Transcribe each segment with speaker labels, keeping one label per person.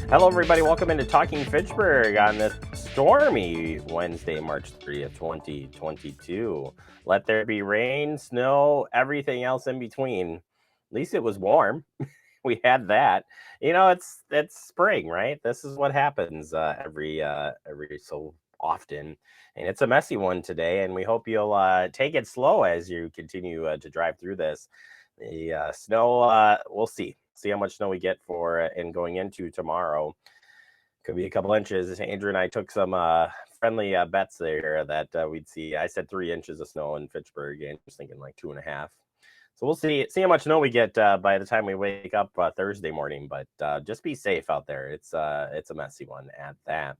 Speaker 1: Hello, everybody. Welcome into Talking Fitchburg on this stormy Wednesday, March 30th, 2022. Let there be rain, snow, everything else in between. At least it was warm. We had that. It's spring, right? This is what happens every so often, and it's a messy one today. And we hope you'll take it slow as you continue to drive through this. The snow, we'll see how much snow we get for and going into tomorrow. Could be a couple inches. Andrew and I took some friendly bets there that we'd see. I said 3 inches of snow in Fitchburg, and just thinking like 2.5. So we'll see how much snow we get by the time we wake up Thursday morning. But just be safe out there. It's a messy one at that.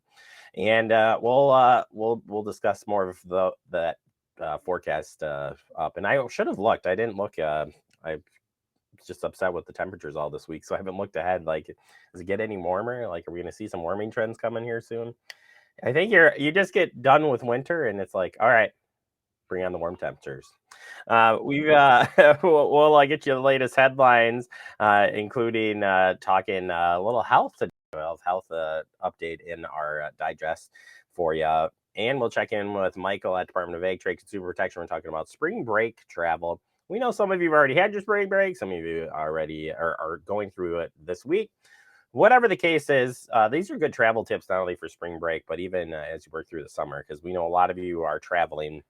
Speaker 1: And we'll discuss more of that forecast up. And I should have looked. I didn't look. I was just upset with the temperatures all this week, so I haven't looked ahead. Like, does it get any warmer? Like, are we going to see some warming trends coming here soon? I think you just get done with winter, and it's like, all right, bring on the warm temperatures. We'll get you the latest headlines, including talking a little health update in our digest for you. And we'll check in with Michael at Department of Ag, Trade, Consumer Protection. We're talking about spring break travel. We know some of you have already had your spring break. Some of you already are going through it this week. Whatever the case is, these are good travel tips, not only for spring break, but even as you work through the summer, because we know a lot of you are traveling.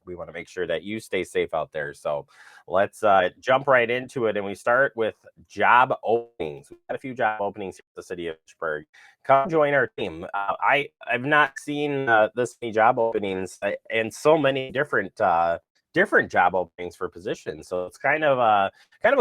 Speaker 1: We want to make sure that you stay safe out there. So let's jump right into it. And we start with job openings. We've got a few job openings here at the city of Fitchburg. Come join our team. I've not seen this many job openings and so many different job openings for positions. So it's kind of a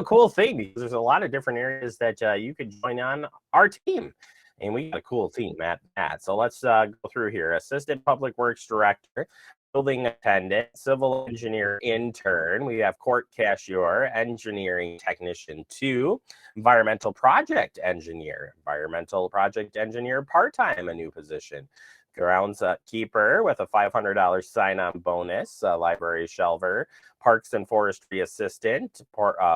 Speaker 1: cool thing, because there's a lot of different areas that you could join on our team. And we got a cool team at that. So let's go through here. Assistant Public Works Director, building attendant, civil engineer intern. We have court cashier, engineering technician 2, environmental project engineer part-time, a new position. Groundskeeper with a $500 sign-on bonus, library shelver, parks and forestry assistant,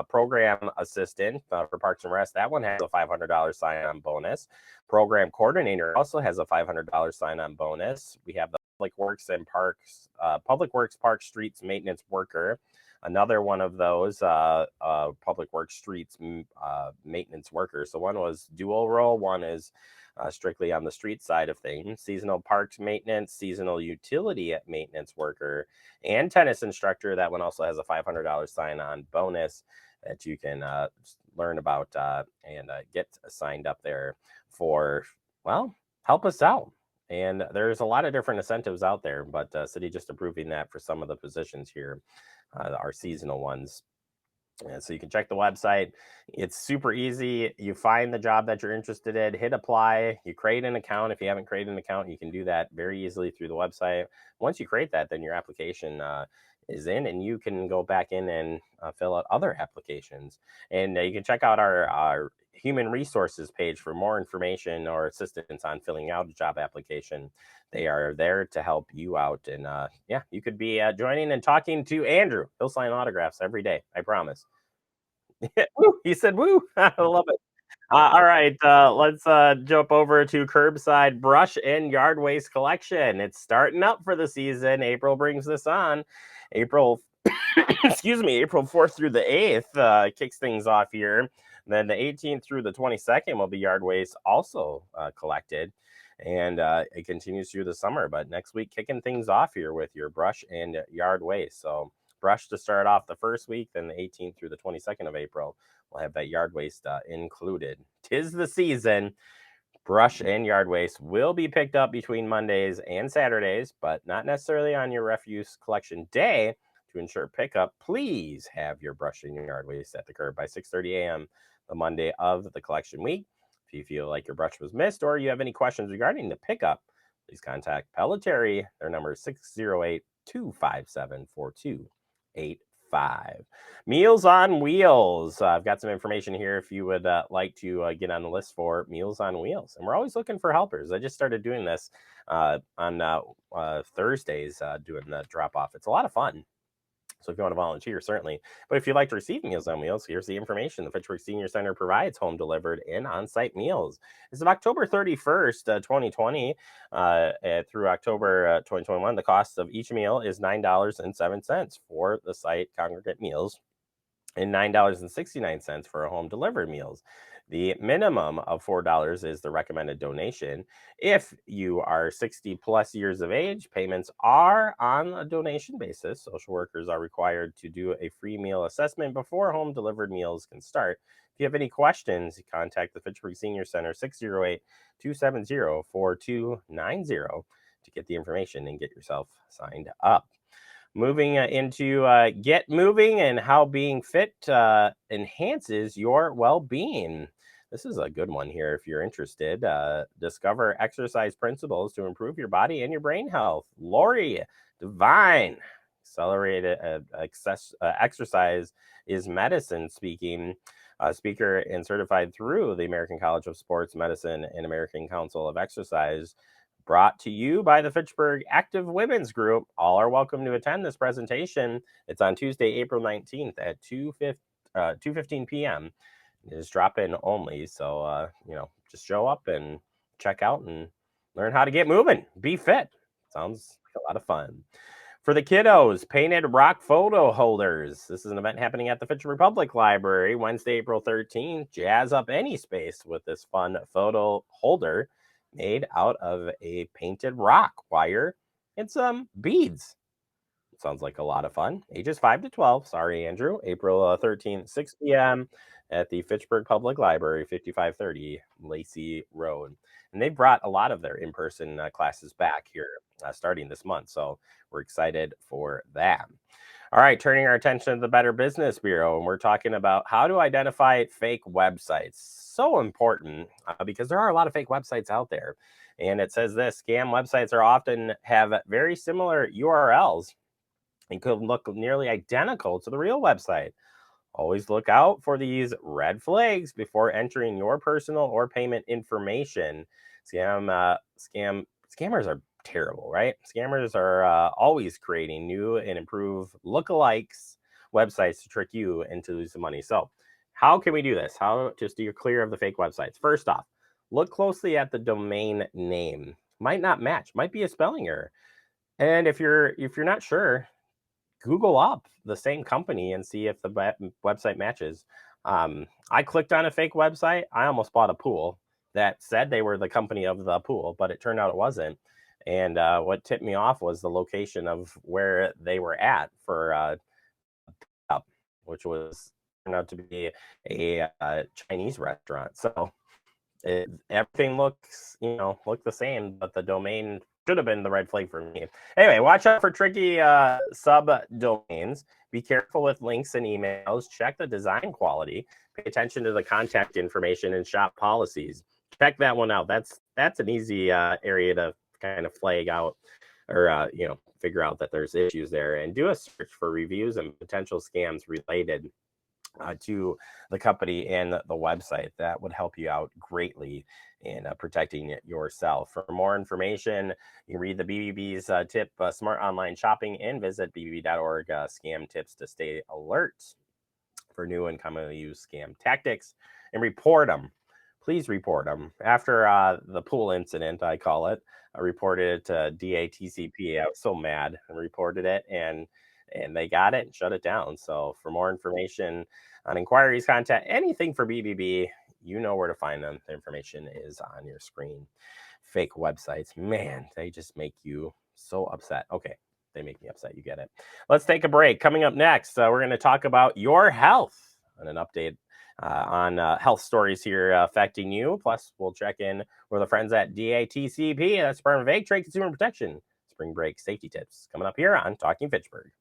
Speaker 1: program assistant for Parks and Rest. That one has a $500 sign-on bonus. Program coordinator also has a $500 sign-on bonus. We have the Public Works Park Streets maintenance worker. Another one of those Public Works Streets maintenance workers. So one was dual role, one is strictly on the street side of things. Seasonal parks maintenance, seasonal utility maintenance worker, and tennis instructor. That one also has a $500 sign-on bonus that you can learn about and get signed up there for, well, help us out. And there's a lot of different incentives out there, but city just approving that for some of the positions here, our seasonal ones. And so you can check the website. It's super easy. You find the job that you're interested in, hit apply, you create an account. If you haven't created an account, you can do that very easily through the website. Once you create that, then your application is in, and you can go back in and fill out other applications. And you can check out our human resources page for more information or assistance on filling out a job application. They are there to help you out. And you could be joining and talking to Andrew. He'll sign autographs every day, I promise. Woo, he said woo. I love it. All right, let's jump over to Curbside brush and yard waste collection. It's starting up for the season. April brings this on. April, excuse me, April 4th through the 8th kicks things off here. Then the 18th through the 22nd will be yard waste also collected. And it continues through the summer. But next week, kicking things off here with your brush and yard waste. So brush to start off the first week, then the 18th through the 22nd of April. We'll have that yard waste included. 'Tis the season. Brush and yard waste will be picked up between Mondays and Saturdays, but not necessarily on your refuse collection day. To ensure pickup, please have your brush and your yard waste at the curb by 6:30 a.m. the Monday of the collection week. If you feel like your brush was missed or you have any questions regarding the pickup, please contact Pelletieri. Their number is 608-257-4285. Meals on Wheels. I've got some information here if you would like to get on the list for Meals on Wheels. And we're always looking for helpers. I just started doing this on Thursdays, doing the drop-off. It's a lot of fun. So if you want to volunteer, certainly. But if you'd like to receive Meals on Wheels, here's the information. The Fitchburg Senior Center provides home-delivered and on-site meals. As of October 31st, 2020, through October 2021, the cost of each meal is $9.07 for the site congregate meals and $9.69 for a home delivered meals. The minimum of $4 is the recommended donation. If you are 60 plus years of age, payments are on a donation basis. Social workers are required to do a free meal assessment before home delivered meals can start. If you have any questions, contact the Fitchburg Senior Center 608-270-4290 to get the information and get yourself signed up. Moving into Get Moving and how being fit enhances your well-being. This is a good one here if you're interested. Discover exercise principles to improve your body and your brain health. Lori Devine, accelerated exercise is medicine speaker and certified through the American College of Sports Medicine and American Council of Exercise. Brought to you by the Fitchburg Active Women's Group. All are welcome to attend this presentation. It's on Tuesday, April 19th at 2:15 p.m. It is drop-in only, so just show up and check out and learn how to get moving. Be fit. Sounds like a lot of fun. For the kiddos, painted rock photo holders. This is an event happening at the Fitchburg Public Library Wednesday, April 13th. Jazz up any space with this fun photo holder made out of a painted rock, wire, and some beads. Sounds like a lot of fun. Ages 5 to 12. Sorry, Andrew. April 13th, 6 p.m. at the Fitchburg Public Library, 5530 Lacey Road. And they brought a lot of their in-person classes back here starting this month. So we're excited for that. All right, turning our attention to the Better Business Bureau, and we're talking about how to identify fake websites. So important because there are a lot of fake websites out there. And it says this: scam websites are often have very similar URLs and could look nearly identical to the real website. Always look out for these red flags before entering your personal or payment information. Scammers are terrible, right? Scammers are always creating new and improved lookalikes websites to trick you into losing money. So how can we do this? How to steer clear of the fake websites? First off, look closely at the domain name. Might not match, might be a spelling error. And if you're not sure, Google up the same company and see if the website matches. I clicked on a fake website. I almost bought a pool that said they were the company of the pool, but it turned out it wasn't. And what tipped me off was the location of where they were at for which was turned out to be a Chinese restaurant. So everything looks the same, but the domain should have been the red flag for me. Anyway, watch out for tricky subdomains. Be careful with links and emails. Check the design quality. Pay attention to the contact information and shop policies. Check that one out. That's an easy area to kind of flag out or figure out that there's issues there. And do a search for reviews and potential scams related to the company and the website. That would help you out greatly in protecting yourself. For more information, you can read the BBB's tip, Smart Online Shopping, and visit bbb.org scam tips to stay alert for new and commonly used scam tactics and report them. Please report them. After the pool incident, I call it, I reported it to DATCP. I was so mad and reported it, and they got it and shut it down. So for more information on inquiries, contact anything for BBB, you know where to find them. The information is on your screen. Fake websites, man, they just make you so upset. Okay, they make me upset. You get it. Let's take a break. Coming up next, we're going to talk about your health and an update on health stories here affecting you. Plus, we'll check in with the friends at DATCP, that's Department of Ag, Trade, Consumer Protection. Spring break safety tips coming up here on Talking Fitchburg.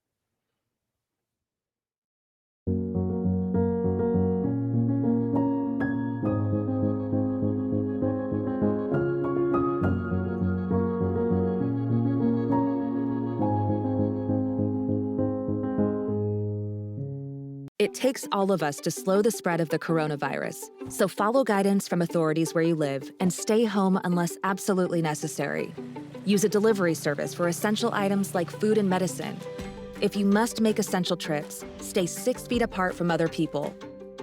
Speaker 2: It takes all of us to slow the spread of the coronavirus, so follow guidance from authorities where you live and stay home unless absolutely necessary. Use a delivery service for essential items like food and medicine. If you must make essential trips, stay 6 feet apart from other people.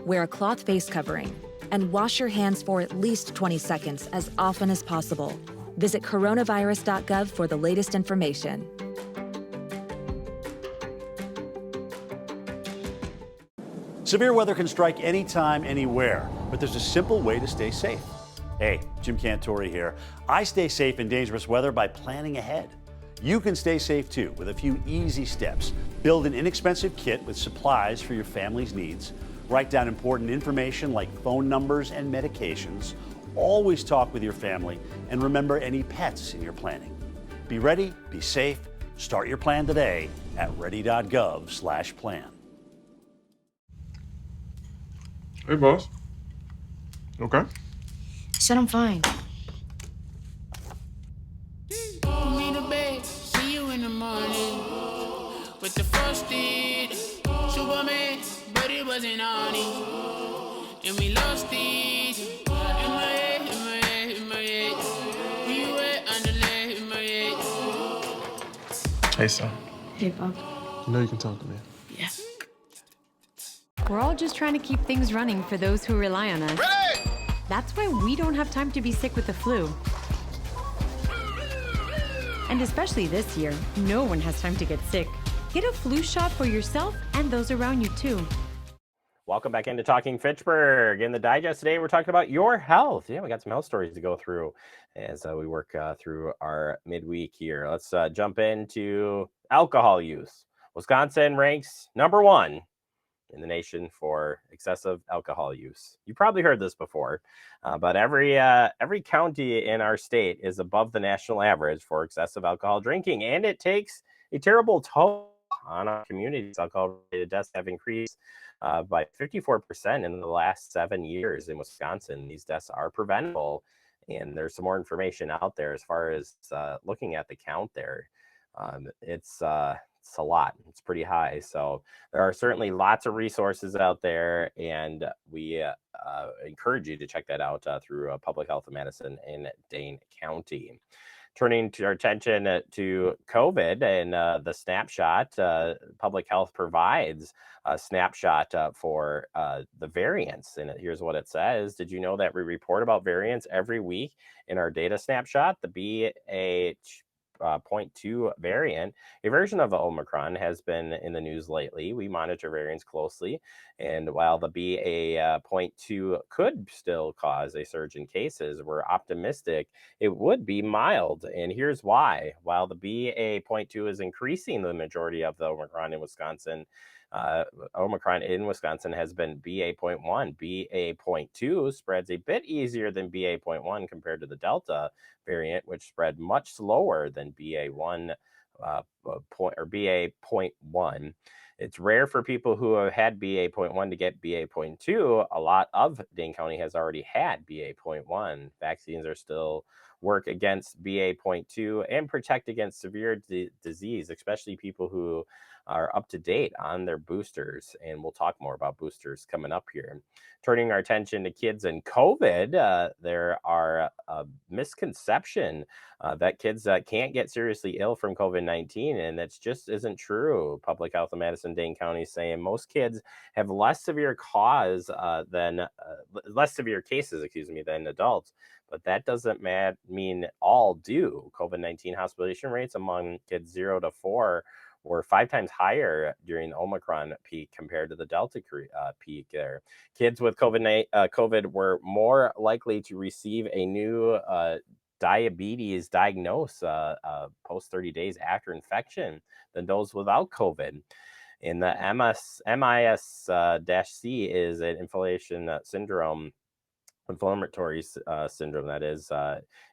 Speaker 2: Wear a cloth face covering and wash your hands for at least 20 seconds as often as possible. Visit coronavirus.gov for the latest information.
Speaker 3: Severe weather can strike anytime, anywhere, but there's a simple way to stay safe. Hey, Jim Cantori here. I stay safe in dangerous weather by planning ahead. You can stay safe too with a few easy steps. Build an inexpensive kit with supplies for your family's needs. Write down important information like phone numbers and medications. Always talk with your family and remember any pets in your planning. Be ready, be safe. Start your plan today at ready.gov/plan.
Speaker 4: Hey, boss. Okay.
Speaker 5: I said I'm fine.
Speaker 6: Me to bed, see you in the morning with the frosted Superman, but it wasn't on it, and we lost it. In my head, in my head, in my head. Where you at? Underlay in my head.
Speaker 4: Hey, son.
Speaker 5: Hey, Bob.
Speaker 4: You know you can talk to me.
Speaker 5: Yeah.
Speaker 7: We're all just trying to keep things running for those who rely on us.
Speaker 6: Ready?
Speaker 7: That's why we don't have time to be sick with the flu. And especially this year, no one has time to get sick. Get a flu shot for yourself and those around you too.
Speaker 1: Welcome back into Talking Fitchburg. In the digest today, we're talking about your health. Yeah, we got some health stories to go through as we work through our midweek here. Let's jump into alcohol use. Wisconsin ranks #1 in the nation for excessive alcohol use. You probably heard this before, but every county in our state is above the national average for excessive alcohol drinking, and it takes a terrible toll on our communities. Alcohol-related deaths have increased by 54% in the last 7 years in Wisconsin. These deaths are preventable, and there's some more information out there as far as looking at the count there. It's a lot. It's pretty high. So there are certainly lots of resources out there, and we encourage you to check that out through Public Health of Madison in Dane County. Turning to our attention to COVID and the snapshot, Public Health provides a snapshot for the variants. And here's what it says. Did you know that we report about variants every week in our data snapshot? The BA.2 variant, a version of Omicron, has been in the news lately. We monitor variants closely, and while the BA.2 could still cause a surge in cases, we're optimistic it would be mild, and here's why. While the BA.2 is increasing the majority of the Omicron in Wisconsin, Omicron in Wisconsin has been BA.1. BA.2 spreads a bit easier than BA.1 compared to the Delta variant, which spread much slower than BA.1 or BA.1. It's rare for people who have had BA.1 to get BA.2. A lot of Dane County has already had BA.1. Vaccines are still work against BA.2 and protect against severe disease, especially people who are up to date on their boosters. And we'll talk more about boosters coming up here. Turning our attention to kids and COVID, there are a misconception that kids can't get seriously ill from COVID-19, and that just isn't true. Public Health of Madison Dane County is saying most kids have less severe cases, than adults, but that doesn't mean all do. COVID-19 hospitalization rates among kids 0 to 4 were 5 times higher during the Omicron peak compared to the Delta peak there. Kids with COVID were more likely to receive a new diabetes diagnosis post 30 days after infection than those without COVID. And the MIS-C is an inflammatory syndrome that is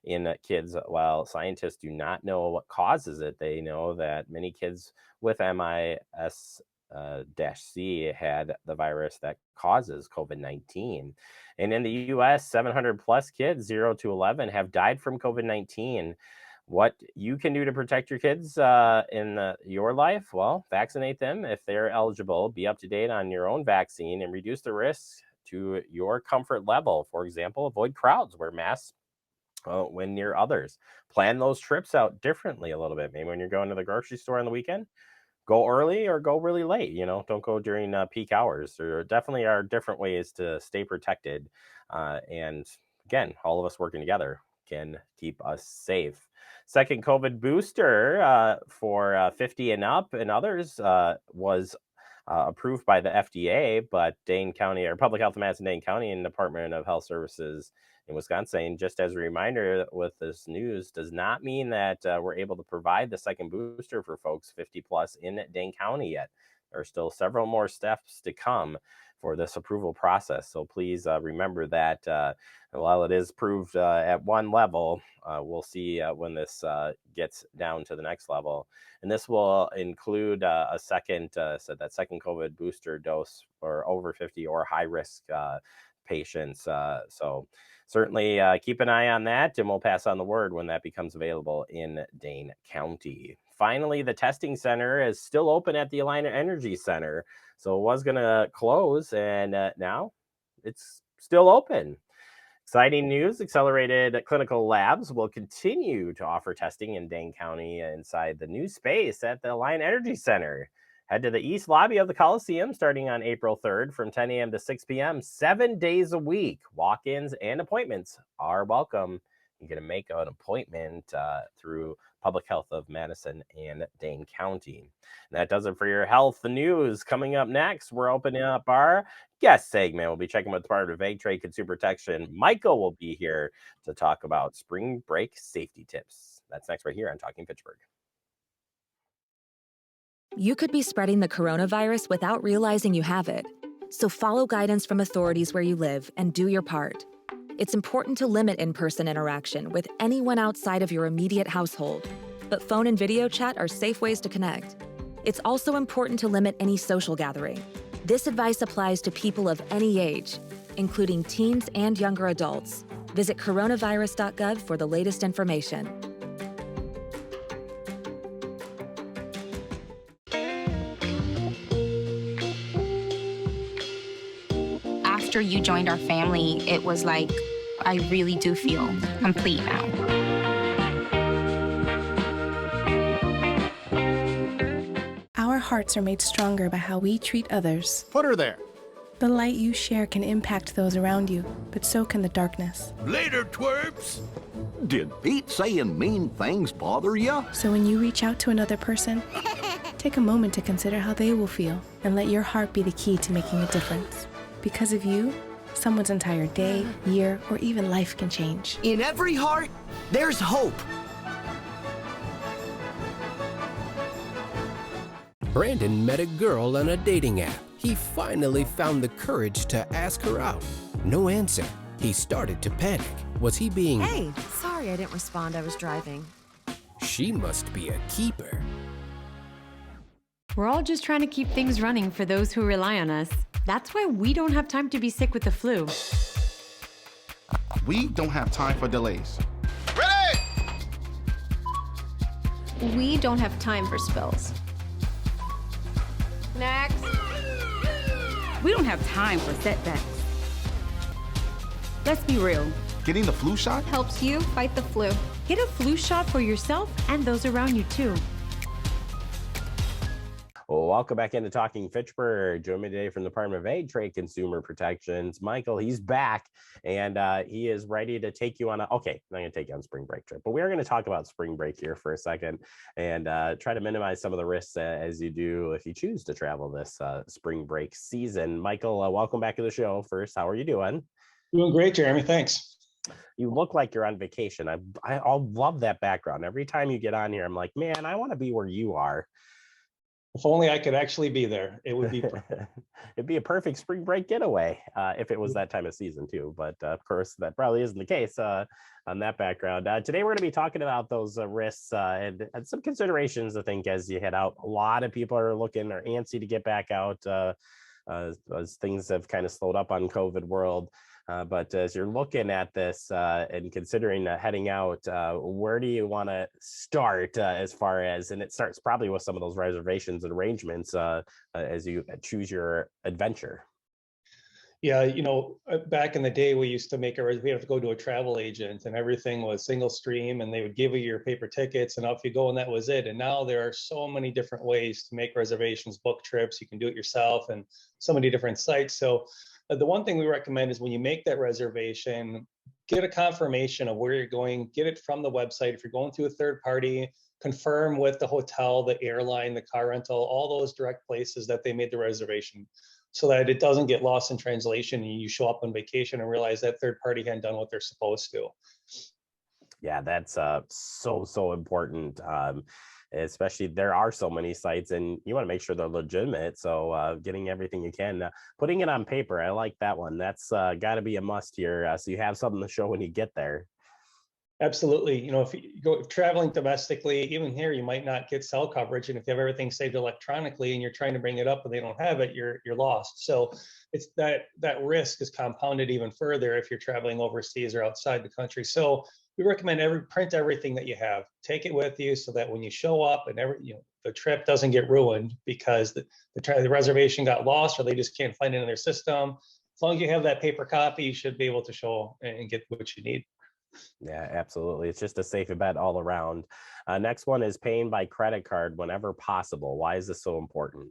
Speaker 1: in kids. While scientists do not know what causes it, they know that many kids with MIS-C had the virus that causes COVID-19. And in the US, 700 plus kids 0 to 11 have died from COVID-19. What you can do to protect your kids in your life? Well, vaccinate them if they're eligible. Be up to date on your own vaccine and reduce the risks to your comfort level. For example, avoid crowds, wear masks when near others. Plan those trips out differently a little bit. Maybe when you're going to the grocery store on the weekend, go early or go really late. Don't go during peak hours. There definitely are different ways to stay protected. And again, all of us working together can keep us safe. Second COVID booster for 50 and up and others was approved by the FDA, but Dane County or Public Health of Madison Dane County and Department of Health Services in Wisconsin, just as a reminder with this news, does not mean that we're able to provide the second booster for folks 50 plus in Dane County yet. There are still several more steps to come for this approval process. So please remember that while it is approved at one level, we'll see when this gets down to the next level. And this will include a second, so that second COVID booster dose for over 50 or high risk patients. So certainly keep an eye on that, and we'll pass on the word when that becomes available in Dane County. Finally, the testing center is still open at the Alliant Energy Center. So it was going to close, and now it's still open. Exciting news, Accelerated Clinical Labs will continue to offer testing in Dane County inside the new space at the Alliant Energy Center. Head to the east lobby of the Coliseum starting on April 3rd from 10 a.m. to 6 p.m., 7 days a week. Walk-ins and appointments are welcome. You can make an appointment through Public Health of Madison and Dane County. And that does it for your health news. Coming up next, we're opening up our guest segment. We'll be checking with the Department of Ag, Trade, Consumer Protection. Michael will be here to talk about spring break safety tips. That's next right here on Talking Fitchburg.
Speaker 2: You could be spreading the coronavirus without realizing you have it. So follow guidance from authorities where you live and do your part. It's important to limit in-person interaction with anyone outside of your immediate household, but phone and video chat are safe ways to connect. It's also important to limit any social gathering. This advice applies to people of any age, including teens and younger adults. Visit coronavirus.gov for the latest information.
Speaker 8: After you joined our family, it was like, I really do feel complete now.
Speaker 9: Our hearts are made stronger by how we treat others.
Speaker 10: Put her there.
Speaker 9: The light you share can impact those around you, but so can the darkness.
Speaker 10: Later, twerps.
Speaker 11: Did Pete saying mean things bother you?
Speaker 9: So when you reach out to another person, take a moment to consider how they will feel and let your heart be the key to making a difference. Because of you, someone's entire day, year, or even life can change.
Speaker 12: In every heart, there's hope.
Speaker 13: Brandon met a girl on a dating app. He finally found the courage to ask her out. No answer. He started to panic. Was he being...
Speaker 14: Hey, sorry I didn't respond. I was driving.
Speaker 13: She must be a keeper.
Speaker 7: We're all just trying to keep things running for those who rely on us. That's why we don't have time to be sick with the flu.
Speaker 10: We don't have time for delays.
Speaker 15: Ready!
Speaker 16: We don't have time for spills.
Speaker 14: Next.
Speaker 17: We don't have time for setbacks. Let's be real.
Speaker 10: Getting the flu shot
Speaker 16: helps you fight the flu.
Speaker 7: Get a flu shot for yourself and those around you too.
Speaker 1: Well, welcome back into Talking Fitchburg. Join me today from the Department of Ag, Trade, Consumer Protections. Michael, he's back, and he is ready to take you on okay, I'm not going to take you on spring break trip, but we are going to talk about spring break here for a second and try to minimize some of the risks as you do if you choose to travel this spring break season. Michael, welcome back to the show. First, how are you doing?
Speaker 18: Doing great, Jeremy. Thanks.
Speaker 1: You look like you're on vacation. I love that background. Every time you get on here, I'm like, man, I want to be where you are.
Speaker 18: If only I could actually be there, it would be.
Speaker 1: It'd be a perfect spring break getaway if it was that time of season too. But of course, that probably isn't the case on that background. Today, we're going to be talking about those risks and some considerations. I think as you head out, a lot of people are antsy to get back out as things have kind of slowed up on COVID world. But as you're looking at this and considering heading out, where do you want to start as far as, and it starts probably with some of those reservations and arrangements as you choose your adventure?
Speaker 18: Yeah, back in the day, we used to we have to go to a travel agent and everything was single stream and they would give you your paper tickets and off you go and that was it. And now there are so many different ways to make reservations, book trips. You can do it yourself and so many different sites. So the one thing we recommend is when you make that reservation, get a confirmation of where you're going, get it from the website. If you're going through a third party, confirm with the hotel, the airline, the car rental, all those direct places that they made the reservation, so that it doesn't get lost in translation and you show up on vacation and realize that third party hadn't done what they're supposed to.
Speaker 1: Yeah, that's so important. Especially there are so many sites and you want to make sure they're legitimate. So getting everything you can, putting it on paper. I like that one. That's got to be a must here. So you have something to show when you get there.
Speaker 18: Absolutely. If you go traveling domestically, even here, you might not get cell coverage. And if you have everything saved electronically and you're trying to bring it up and they don't have it, you're lost. So it's that risk is compounded even further if you're traveling overseas or outside the country. So we recommend print everything that you have, take it with you so that when you show up and the trip doesn't get ruined because the reservation got lost or they just can't find it in their system. As long as you have that paper copy, you should be able to show and get what you need.
Speaker 1: Yeah, absolutely. It's just a safe bet all around. Next one is paying by credit card whenever possible. Why is this so important?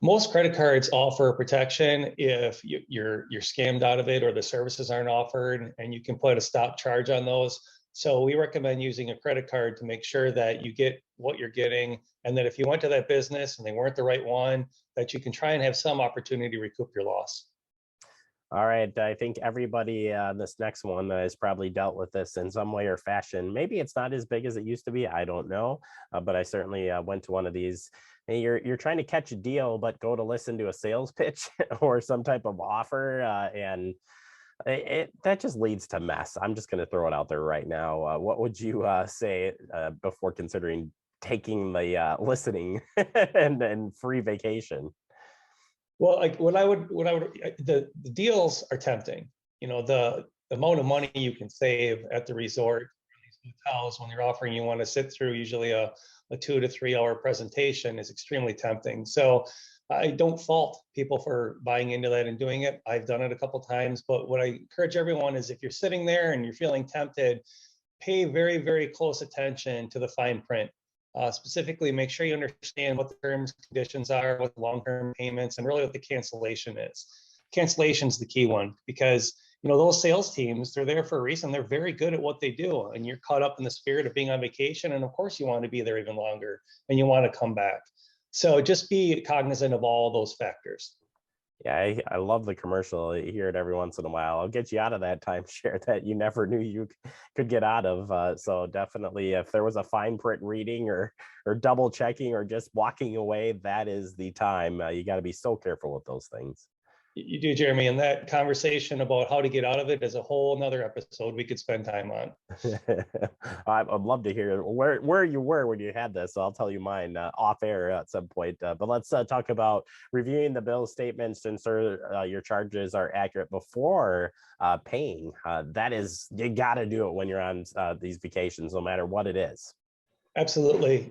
Speaker 18: Most credit cards offer protection if you're scammed out of it or the services aren't offered, and you can put a stop charge on those. So we recommend using a credit card to make sure that you get what you're getting, and that if you went to that business and they weren't the right one, that you can try and have some opportunity to recoup your loss.
Speaker 1: All right, I think everybody this next one has probably dealt with this in some way or fashion. Maybe it's not as big as it used to be. I don't know, but I certainly went to one of these. And you're trying to catch a deal, but go to listen to a sales pitch or some type of offer, and that just leads to mess. I'm just going to throw it out there right now. What would you say before considering taking the listening and free vacation?
Speaker 18: Well, like the deals are tempting. The amount of money you can save at the resort, these hotels, when they're offering you want to sit through usually a 2 to 3 hour presentation is extremely tempting. So I don't fault people for buying into that and doing it. I've done it a couple times, but what I encourage everyone is if you're sitting there and you're feeling tempted, pay very, very close attention to the fine print. Specifically, make sure you understand what the terms and conditions are, what the long-term payments, and really what the cancellation is. Cancellation is the key one because those sales teams, they're there for a reason. They're very good at what they do, and you're caught up in the spirit of being on vacation, and of course you want to be there even longer and you want to come back. So just be cognizant of all those factors.
Speaker 1: Yeah, I love the commercial. I hear it every once in a while. I'll get you out of that timeshare that you never knew you could get out of. So definitely, if there was a fine print reading or double checking or just walking away, that is the time. You got to be so careful with those things.
Speaker 18: You do, Jeremy, and that conversation about how to get out of it is a whole nother episode we could spend time on.
Speaker 1: I'd love to hear where you were when you had this. So I'll tell you mine off air at some point. But let's talk about reviewing the bill statements to ensure your charges are accurate before paying. That is, you got to do it when you're on these vacations, no matter what it is.
Speaker 18: Absolutely.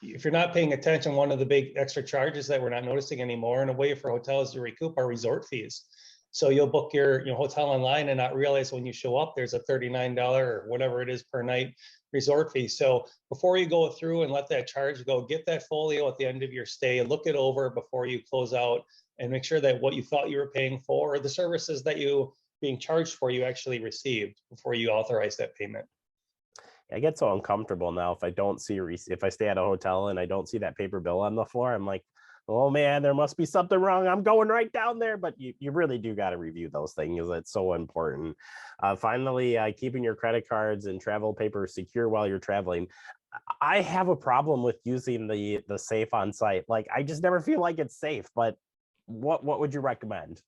Speaker 18: If you're not paying attention, one of the big extra charges that we're not noticing anymore, and a way for hotels to recoup are resort fees. So you'll book your hotel online and not realize when you show up, there's a $39 or whatever it is per night resort fee. So before you go through and let that charge go, get that folio at the end of your stay, look it over before you close out, and make sure that what you thought you were paying for or the services that you being charged for you actually received before you authorize that payment.
Speaker 1: I get so uncomfortable now if I don't see if I stay at a hotel and I don't see that paper bill on the floor. I'm like, oh man, there must be something wrong. I'm going right down there. But you really do got to review those things. It's so important. Finally, keeping your credit cards and travel papers secure while you're traveling. I have a problem with using the safe on site. Like I just never feel like it's safe. But what would you recommend?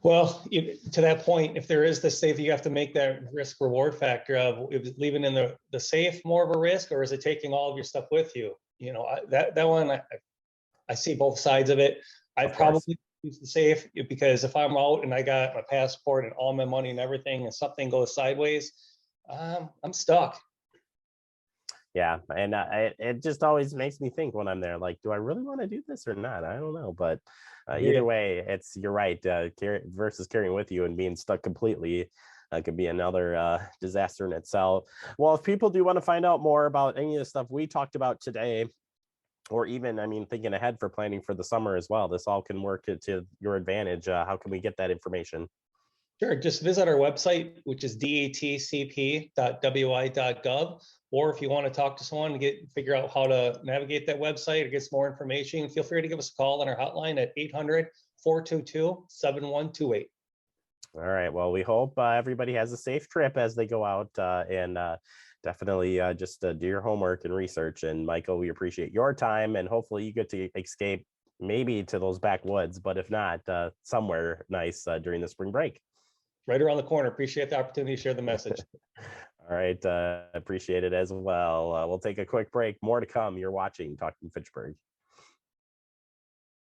Speaker 18: Well, to that point, if there is the safe, you have to make that risk reward factor of leaving in the safe more of a risk, or is it taking all of your stuff with you? That one, I see both sides of it. I probably use the safe because if I'm out and I got my passport and all my money and everything and something goes sideways, I'm stuck.
Speaker 1: Yeah, and it just always makes me think when I'm there, like, do I really want to do this or not? I don't know, but
Speaker 18: Yeah.
Speaker 1: either way, you're right. Versus carrying with you and being stuck completely could be another disaster in itself. Well, if people do want to find out more about any of the stuff we talked about today, or even, I mean, thinking ahead for planning for the summer as well, this all can work to your advantage. How can we get that information?
Speaker 18: Sure. Just visit our website, which is datcp.wi.gov. Or if you want to talk to someone and figure out how to navigate that website or get some more information, feel free to give us a call on our hotline at 800-422-7128.
Speaker 1: All right. Well, we hope everybody has a safe trip as they go out, and definitely just do your homework and research. And Michael, we appreciate your time, and hopefully you get to escape maybe to those backwoods, but if not, somewhere nice during the spring break.
Speaker 18: Right around the corner. Appreciate the opportunity to share the message.
Speaker 1: All right. Appreciate it as well. We'll take a quick break. More to come. You're watching Talking Fitchburg.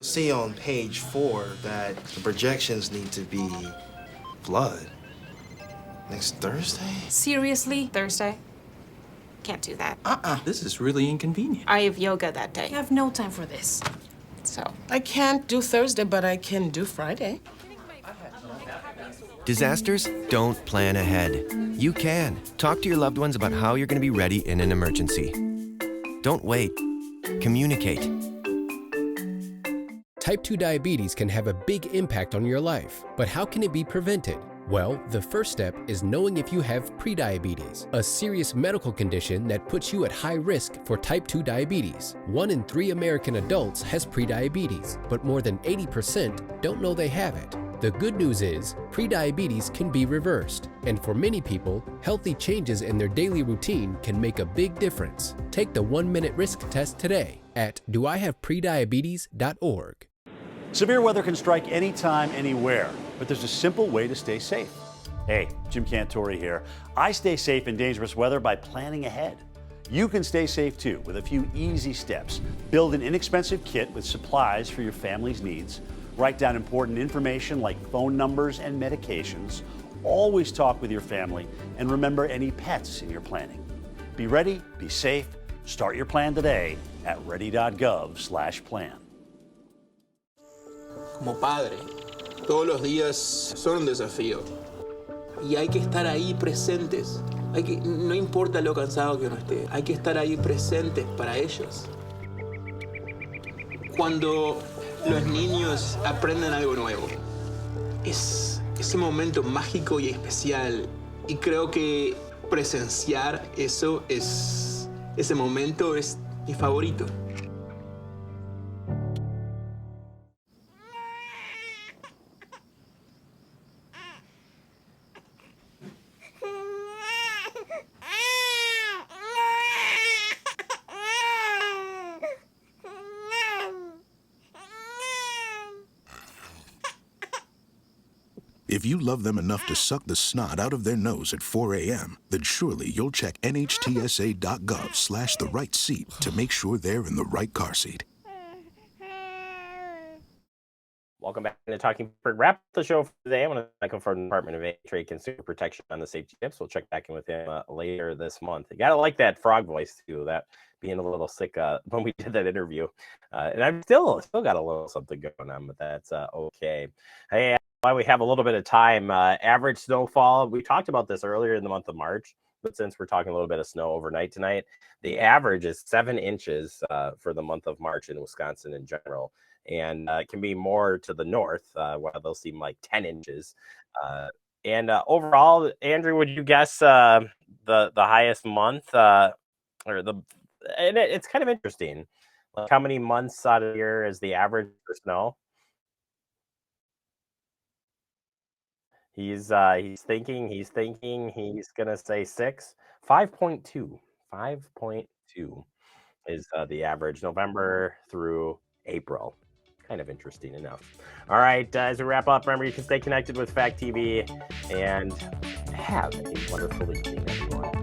Speaker 19: See on page 4 that the projections need to be flood next Thursday.
Speaker 20: Seriously? Thursday? Can't do that.
Speaker 21: This is really inconvenient.
Speaker 20: I have yoga that day.
Speaker 21: I have no time for this.
Speaker 20: So.
Speaker 21: I can't do Thursday, but I can do Friday.
Speaker 22: Disasters don't plan ahead. You can. Talk to your loved ones about how you're going to be ready in an emergency. Don't wait. Communicate.
Speaker 13: Type 2 diabetes can have a big impact on your life, but how can it be prevented? Well, the first step is knowing if you have prediabetes, a serious medical condition that puts you at high risk for type 2 diabetes. 1 in 3 American adults has prediabetes, but more than 80% don't know they have it. The good news is, prediabetes can be reversed, and for many people, healthy changes in their daily routine can make a big difference. Take the 1-minute risk test today at doihaveprediabetes.org.
Speaker 3: Severe weather can strike anytime, anywhere, but there's a simple way to stay safe. Hey, Jim Cantori here. I stay safe in dangerous weather by planning ahead. You can stay safe too with a few easy steps. Build an inexpensive kit with supplies for your family's needs. Write down important information like phone numbers and medications. Always talk with your family, and remember any pets in your planning. Be ready, be safe. Start your plan today at ready.gov/plan.
Speaker 23: Como padre, todos los días son un desafío y hay que estar ahí presentes. No importa lo cansado que uno esté, hay que estar ahí presentes para ellos. Cuando los niños aprenden algo nuevo, es ese momento mágico y especial, y creo que presenciar ese momento es mi favorito.
Speaker 10: If you love them enough to suck the snot out of their nose at 4 a.m., then surely you'll check nhtsa.gov/the right seat to make sure they're in the right car seat.
Speaker 1: Welcome back to Talking Fitchburg. Wrap the show for today. I want to thank him from the Department of Trade Consumer Protection on the safety tips. We'll check back in with him later this month. You gotta like that frog voice too. That being a little sick when we did that interview, and I've still got a little something going on, but that's okay. Hey. While we have a little bit of time, average snowfall, we talked about this earlier in the month of March, but since we're talking a little bit of snow overnight tonight, the average is 7 inches for the month of March in Wisconsin in general. And it can be more to the north, where they'll seem like 10 inches. And overall, Andrew, would you guess the highest month it's kind of interesting. Like how many months out of the year is the average for snow? He's thinking, he's gonna say 6. 5.2. 5.2 is the average November through April. Kind of interesting enough. All right, as we wrap up, remember you can stay connected with Fact TV and have a wonderful evening, everyone.